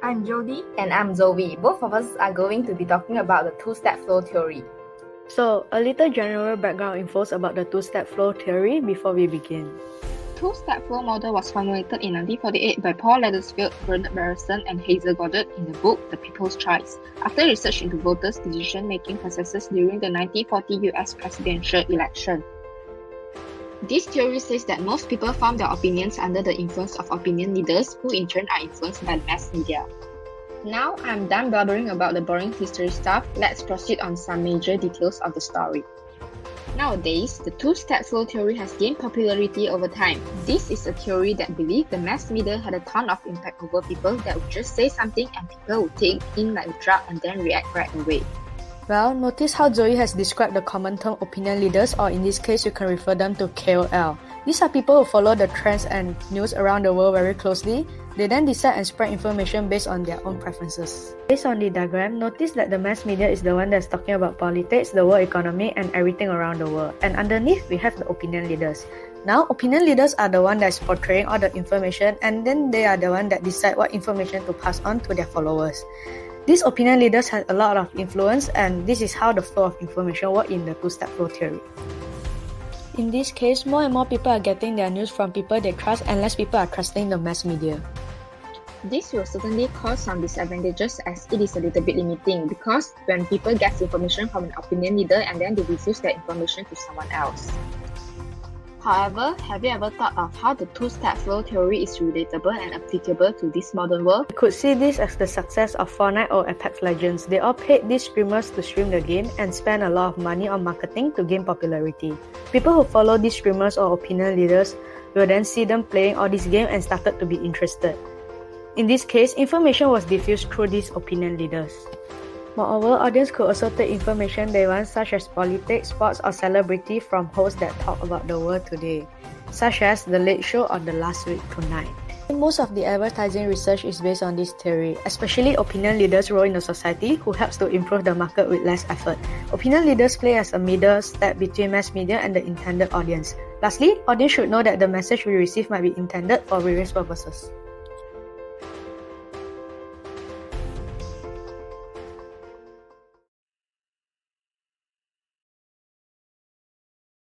I'm Jody. And I'm Zoe. Both of us are going to be talking about the two-step flow theory. So, a little general background info about the two-step flow theory before we begin. Two-step flow model was formulated in 1948 by Paul Leathersfield, Bernard Berenson, and Hazel Goddard in the book The People's Choice, after research into voters' decision-making processes during the 1940 US presidential election. This theory says that most people form their opinions under the influence of opinion leaders, who in turn are influenced by the mass media. Now I'm done blabbering about the boring history stuff. Let's proceed on some major details of the story. Nowadays, the two-step flow theory has gained popularity over time. This is a theory that believed the mass media had a ton of impact over people that would just say something and people would take it in like a drug and then react right away. Well, notice how Zoe has described the common term opinion leaders, or in this case you can refer them to KOL. These are people who follow the trends and news around the world very closely. They then decide and spread information based on their own preferences. Based on the diagram, notice that the mass media is the one that's talking about politics, the world economy, and everything around the world. And underneath, we have the opinion leaders. Now, opinion leaders are the one that's portraying all the information, and then they are the one that decide what information to pass on to their followers. These opinion leaders have a lot of influence, and this is how the flow of information works in the two-step flow theory. In this case, more and more people are getting their news from people they trust, and less people are trusting the mass media. This will certainly cause some disadvantages, as it is a little bit limiting, because when people get information from an opinion leader and then they diffuse that information to someone else. However, have you ever thought of how the two-step flow theory is relatable and applicable to this modern world? You could see this as the success of Fortnite or Apex Legends. They all paid these streamers to stream the game and spend a lot of money on marketing to gain popularity. People who follow these streamers or opinion leaders will then see them playing all these games and started to be interested. In this case, information was diffused through these opinion leaders. Moreover, audience could also take information they want, such as politics, sports, or celebrity from hosts that talk about the world today, such as The Late Show or The Last Week Tonight. Most of the advertising research is based on this theory, especially opinion leaders' role in the society, who helps to improve the market with less effort. Opinion leaders play as a middle step between mass media and the intended audience. Lastly, audience should know that the message we receive might be intended for various purposes.